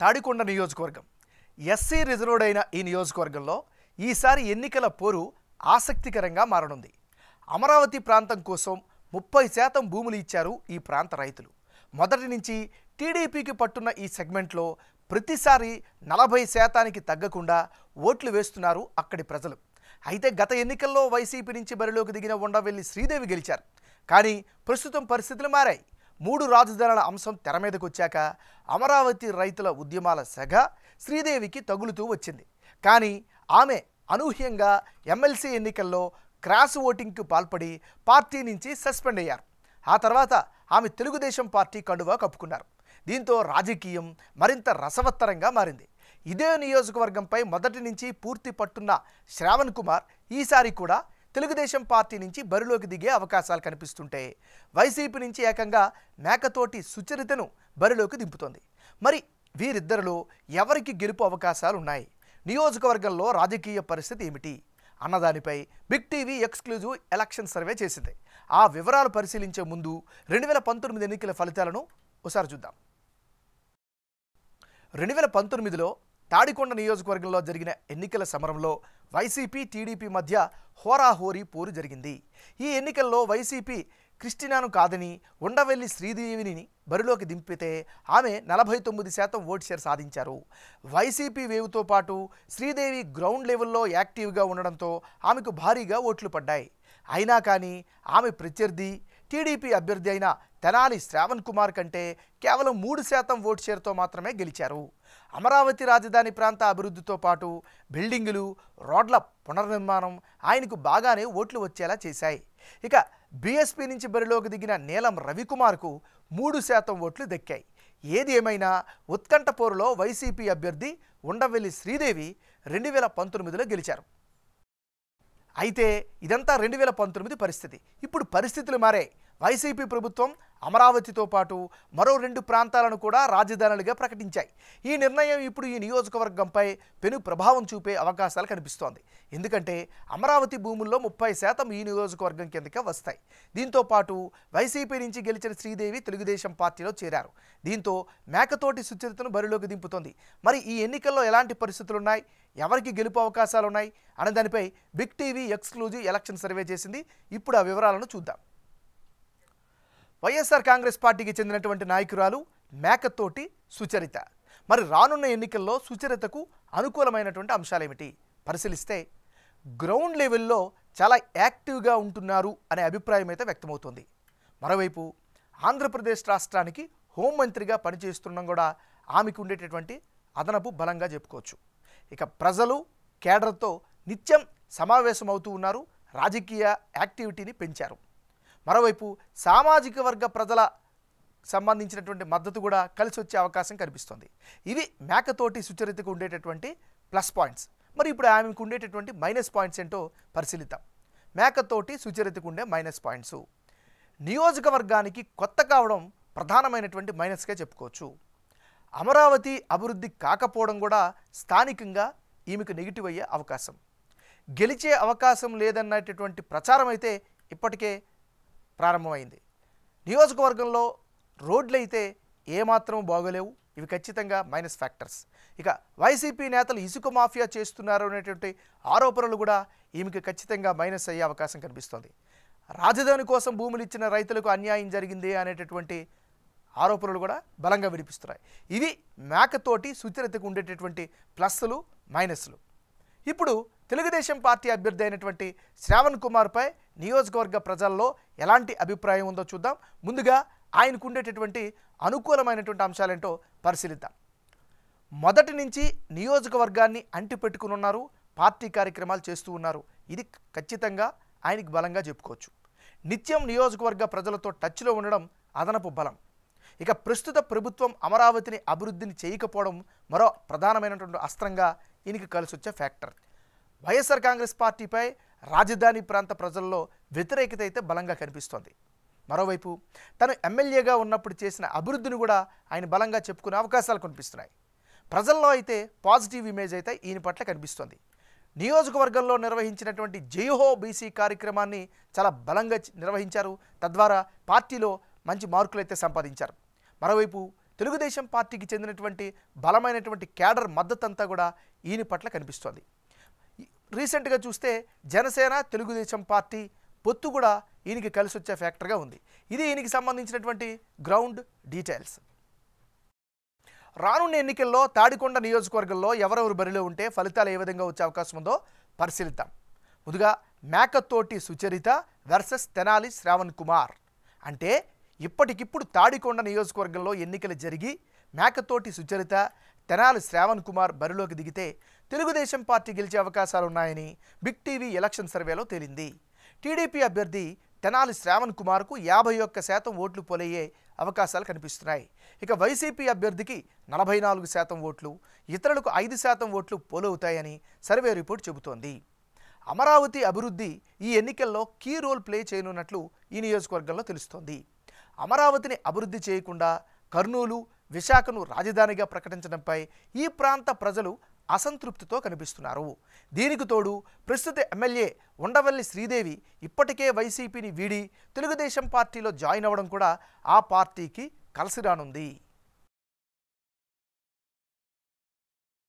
తాడికొండ నియోజకవర్గం SC reserved అయిన ఈ నియోజకవర్గంలో ఈసారి ఎన్నికల పోరు ఆసక్తికరంగా మారనుంది. అమరావతి ప్రాంతం కోసం 30% భూములు ఇచ్చారు ఈ ప్రాంత రైతులు. మొదటి నుంచి టీడీపీకి పట్టున్న ఈ సెగ్మెంట్లో ప్రతిసారి 40%కి తగ్గకుండా ఓట్లు వేస్తున్నారు అక్కడి ప్రజలు. అయితే గత ఎన్నికల్లో వైసీపీ నుంచి బరిలోకి దిగిన ఉండవెల్లి శ్రీదేవి గెలిచారు. కానీ ప్రస్తుతం పరిస్థితులు మారాయి. 3 రాజధానుల అంశం తెర మీదకు వచ్చాక అమరావతి రైతుల ఉద్యమాల సెగ శ్రీదేవికి తగులుతూ వచ్చింది. కానీ ఆమె అనూహ్యంగా ఎమ్మెల్సీ ఎన్నికల్లో క్రాస్ ఓటింగ్కు పాల్పడి పార్టీ నుంచి సస్పెండ్ అయ్యారు. ఆ తర్వాత ఆమె తెలుగుదేశం పార్టీ కండువా కప్పుకున్నారు. దీంతో రాజకీయం మరింత రసవత్తరంగా మారింది. ఇదే నియోజకవర్గంపై మొదటి నుంచి పూర్తి పట్టున్న శ్రావణ్ కుమార్ ఈసారి కూడా తెలుగుదేశం పార్టీ నుంచి బరిలోకి దిగే అవకాశాలు కనిపిస్తుంటే వైసీపీ నుంచి ఏకంగా మేకతోటి సుచరితను బరిలోకి దింపుతోంది. మరి వీరిద్దరిలో ఎవరికి గెలుపు అవకాశాలు ఉన్నాయి? నియోజకవర్గంలో రాజకీయ పరిస్థితి ఏమిటి అన్నదానిపై Big TV exclusive election survey చేసింది. ఆ వివరాలు పరిశీలించే ముందు 2019 ఎన్నికల ఫలితాలను ఒకసారి చూద్దాం. 2019లో తాడికొండ నియోజకవర్గంలో జరిగిన ఎన్నికల సమరంలో వైసీపీ టీడీపీ మధ్య హోరాహోరీ పోరు జరిగింది. ఈ ఎన్నికల్లో వైసీపీ క్రిస్టినాను కాదని ఉండవెల్లి శ్రీదేవిని బరిలోకి దింపితే ఆమె 49% ఓట్ షేర్ సాధించారు. వైసీపీ వేవుతో పాటు శ్రీదేవి గ్రౌండ్ లెవెల్లో యాక్టివ్గా ఉండడంతో ఆమెకు భారీగా ఓట్లు పడ్డాయి. అయినా కానీ ఆమె ప్రత్యర్థి టీడీపీ అభ్యర్థి అయిన తెనాలి శ్రావణ్ కుమార్ కంటే కేవలం 3% ఓట్ షేర్తో మాత్రమే గెలిచారు. అమరావతి రాజధాని ప్రాంత అభివృద్ధితో పాటు బిల్డింగులు, రోడ్ల పునర్నిర్మాణం ఆయనకు బాగానే ఓట్లు వచ్చేలా చేశాయి. ఇక బీఎస్పీ నుంచి బరిలోకి దిగిన నీలం రవికుమార్కు 3% ఓట్లు దక్కాయి. ఏది ఏమైనా ఉత్కంఠ పోరులో వైసీపీ అభ్యర్థి ఉండవెల్లి శ్రీదేవి 2019లో గెలిచారు. అయితే ఇదంతా 2019 పరిస్థితి. ఇప్పుడు పరిస్థితులు మారాయి. వైసీపీ ప్రభుత్వం అమరావతితో పాటు మరో 2 ప్రాంతాలను కూడా రాజధానులుగా ప్రకటించాయి. ఈ నిర్ణయం ఇప్పుడు ఈ నియోజకవర్గంపై పెను ప్రభావం చూపే అవకాశాలు కనిపిస్తోంది. ఎందుకంటే అమరావతి భూముల్లో 30% ఈ నియోజకవర్గం కిందకే వస్తాయి. దీంతో పాటు వైసీపీ నుంచి గెలిచిన శ్రీదేవి తెలుగుదేశం పార్టీలో చేరారు. దీంతో మేకతోటి సుచరితను బరిలోకి దింపుతోంది. మరి ఈ ఎన్నికల్లో ఎలాంటి పరిస్థితులున్నాయి, ఎవరికి గెలుపు అవకాశాలున్నాయి అనే దానిపై big TV exclusive election survey చేసింది. ఇప్పుడు ఆ వివరాలను చూద్దాం. వైఎస్ఆర్ కాంగ్రెస్ పార్టీకి చెందినటువంటి నాయకురాలు మేకతోటి సుచరిత. మరి రానున్న ఎన్నికల్లో సుచరితకు అనుకూలమైనటువంటి అంశాలేమిటి పరిశీలిస్తే గ్రౌండ్ లెవెల్లో చాలా యాక్టివ్గా ఉంటున్నారు అనే అభిప్రాయం అయితే వ్యక్తమవుతుంది. మరోవైపు ఆంధ్రప్రదేశ్ రాష్ట్రానికి హోంమంత్రిగా పనిచేస్తుండడం కూడా ఆమెకు ఉండేటటువంటి అదనపు బలంగా చెప్పుకోవచ్చు. ఇక ప్రజలు కేడర్తో నిత్యం సమావేశమవుతూ ఉన్నారు, రాజకీయ యాక్టివిటీని పెంచారు. మరోవైపు సామాజిక వర్గ ప్రజల సంబంధించినటువంటి మద్దతు కూడా కలిసి వచ్చే అవకాశం కనిపిస్తుంది. ఇవి మేకతోటి సుచరితకు ఉండేటటువంటి ప్లస్ పాయింట్స్. మరి ఇప్పుడు ఆమెకు ఉండేటటువంటి మైనస్ పాయింట్స్ ఏంటో పరిశీలిద్దాం. మేకతోటి సుచరితకు ఉండే మైనస్ పాయింట్స్ నియోజకవర్గానికి కొత్త కావడం ప్రధానమైనటువంటి మైనస్గా చెప్పుకోవచ్చు. అమరావతి అభివృద్ధి కాకపోవడం కూడా స్థానికంగా ఈమెకు నెగిటివ్ అయ్యే అవకాశం. గెలిచే అవకాశం లేదన్నటువంటి ప్రచారం అయితే ఇప్పటికే ప్రారంభమైంది. నియోజకవర్గంలో రోడ్లు అయితే ఏమాత్రం బాగోలేవు. ఇవి ఖచ్చితంగా మైనస్ ఫ్యాక్టర్స్. ఇక వైసీపీ నేతలు ఇసుక మాఫియా చేస్తున్నారు అనేటువంటి ఆరోపణలు కూడా ఈమెకు ఖచ్చితంగా మైనస్ అయ్యే అవకాశం కనిపిస్తోంది. రాజధాని కోసం భూములు ఇచ్చిన రైతులకు అన్యాయం జరిగింది అనేటటువంటి ఆరోపణలు కూడా బలంగా వినిపిస్తున్నాయి. ఇవి మేకతోటి సుచరితకు ఉండేటటువంటి ప్లస్లు మైనస్లు. ఇప్పుడు తెలుగుదేశం పార్టీ అభ్యర్థి అయినటువంటి శ్రావణ్ కుమార్పై నియోజకవర్గ ప్రజల్లో ఎలాంటి అభిప్రాయం ఉందో చూద్దాం. ముందుగా ఆయనకు ఉండేటటువంటి అనుకూలమైనటువంటి అంశాలేంటో పరిశీలిద్దాం. మొదటి నుంచి నియోజకవర్గాన్ని అంటిపెట్టుకుని ఉన్నారు, పార్టీ కార్యక్రమాలు చేస్తూ ఉన్నారు. ఇది ఖచ్చితంగా ఆయనకు బలంగా చెప్పుకోవచ్చు. నిత్యం నియోజకవర్గ ప్రజలతో టచ్లో ఉండడం అదనపు బలం. ఇక ప్రస్తుత ప్రభుత్వం అమరావతిని అభివృద్ధిని చేయకపోవడం మరో ప్రధానమైనటువంటి అస్త్రంగా ఈయనకి కలిసి వచ్చే ఫ్యాక్టర్. వైఎస్ఆర్ కాంగ్రెస్ పార్టీపై రాజధాని ప్రాంత ప్రజల్లో వ్యతిరేకత అయితే బలంగా కనిపిస్తోంది. మరోవైపు తను ఎమ్మెల్యేగా ఉన్నప్పుడు చేసిన అభివృద్ధిని కూడా ఆయన బలంగా చెప్పుకునే అవకాశాలు కనిపిస్తున్నాయి. ప్రజల్లో అయితే పాజిటివ్ ఇమేజ్ అయితే ఈయన పట్ల కనిపిస్తోంది. నియోజకవర్గంలో నిర్వహించినటువంటి జైహో బీసీ కార్యక్రమాన్ని చాలా బలంగా నిర్వహించారు. తద్వారా పార్టీలో మంచి మార్కులు అయితే సంపాదించారు. మరోవైపు తెలుగుదేశం పార్టీకి చెందినటువంటి బలమైనటువంటి క్యాడర్ మద్దతంతా కూడా ఈయన పట్ల కనిపిస్తోంది. రీసెంట్గా చూస్తే జనసేన తెలుగుదేశం పార్టీ పొత్తు కూడా ఈయనకి కలిసి వచ్చే ఫ్యాక్టర్గా ఉంది. ఇది ఈయనకి సంబంధించినటువంటి గ్రౌండ్ డీటెయిల్స్. రానున్న ఎన్నికల్లో తాడికొండ నియోజకవర్గంలో ఎవరెవరు బరిలో ఉంటే ఫలితాలు ఏ విధంగా వచ్చే అవకాశం ఉందో పరిశీలిద్దాం. ముందుగా మేకతోటి సుచరిత వర్సెస్ తెనాలి శ్రావణ్ కుమార్. అంటే ఇప్పటికిప్పుడు తాడికొండ నియోజకవర్గంలో ఎన్నికలు జరిగి మేకతోటి సుచరిత తెనాలి శ్రావణ్ కుమార్ బరిలోకి దిగితే తెలుగుదేశం పార్టీ గెలిచే అవకాశాలు ఉన్నాయని బిగ్ టీవీ ఎలక్షన్ సర్వేలో తేలింది. టీడీపీ అభ్యర్థి తెనాలి శ్రావణ్ కుమార్కు 51% ఓట్లు పోలయ్యే అవకాశాలు కనిపిస్తున్నాయి. ఇక వైసీపీ అభ్యర్థికి 44% ఓట్లు, ఇతరులకు 5% ఓట్లు పోలవుతాయని సర్వే రిపోర్ట్ చెబుతోంది. అమరావతి అభివృద్ధి ఈ ఎన్నికల్లో కీ రోల్ ప్లే చేయనున్నట్లు ఈ నియోజకవర్గంలో తెలుస్తోంది. అమరావతిని అభివృద్ధి చేయకుండా కర్నూలు, విశాఖను రాజధానిగా ప్రకటించడంపై ఈ ప్రాంత ప్రజలు అసంతృప్తితో కనిపిస్తున్నారు. దీనికి తోడు ప్రస్తుత ఎమ్మెల్యే ఉండవల్లి శ్రీదేవి ఇప్పటికే వైసీపీని వీడి తెలుగుదేశం పార్టీలో జాయిన్ అవ్వడం కూడా ఆ పార్టీకి కలిసి రానుంది.